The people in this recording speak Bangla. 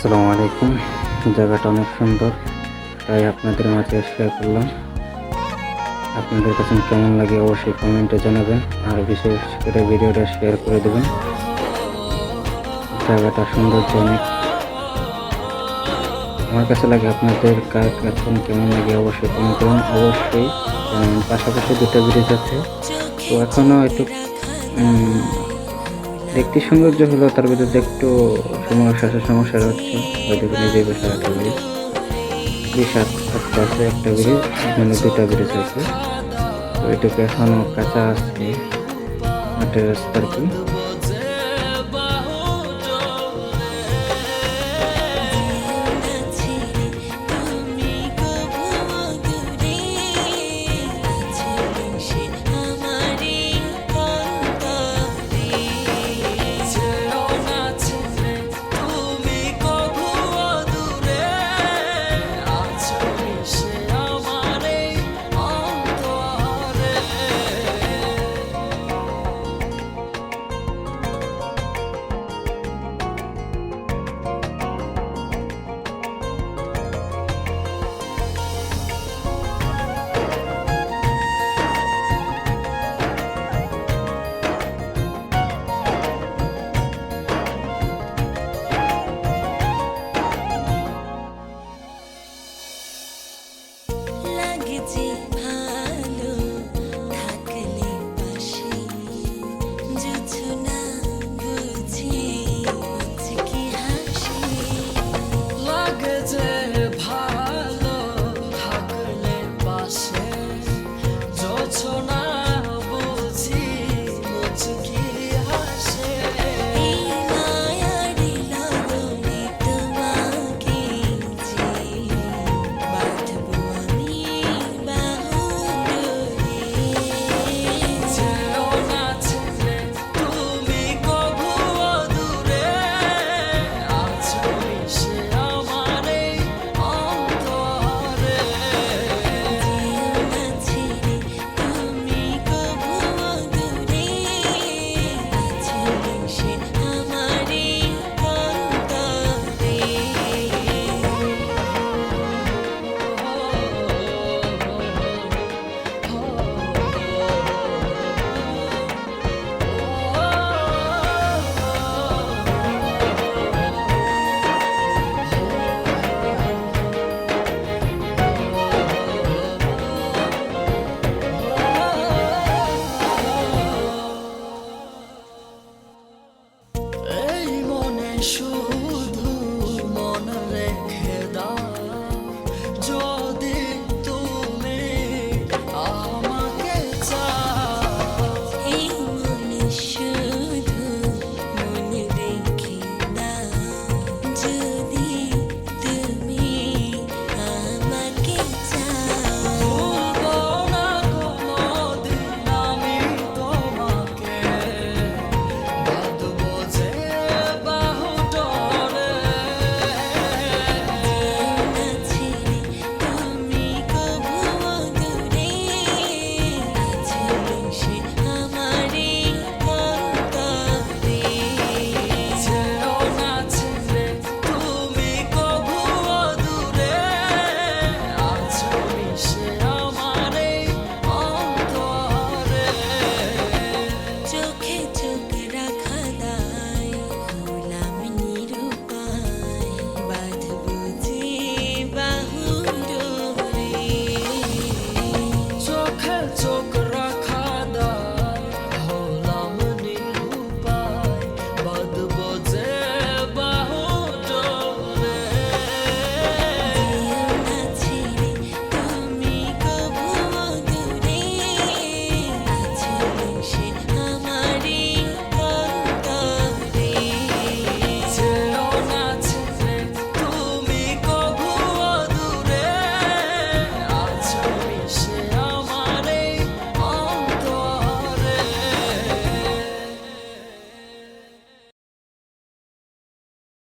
আসসালামু আলাইকুম। জায়গাটা অনেক সুন্দর, তাই আপনাদের মাঝে শেয়ার করলাম। আপনাদের কাছে কেমন লাগে অবশ্যই কমেন্টে জানাবেন, আর বিশেষ করে ভিডিওটা শেয়ার করে দেবেন। জায়গাটা সৌন্দর্য অনেক আমার কাছে লাগে, আপনাদের কার কাছে কেমন লাগে অবশ্যই কমেন্ট করুন। অবশ্যই পাশাপাশি দুটো ব্রিজ আছে, তো এখনও একটু দেখতে সৌন্দর্য হলো, তার ভিতরে একটু সমস্যা হচ্ছে। ওই দেখুন এই যে বসে একটা ব্রিজ, বিশ আছে একটা ব্রিজ, মানে দুটা ব্রিজ আছে। তো এটুকু এখনো কাঁচা আছে, মাটির রাস্তা আর কি। শুধু মন রেখে দাও, যদি তুমি আমাকে চাও। এই মনে শুধু মন রেখে দাও।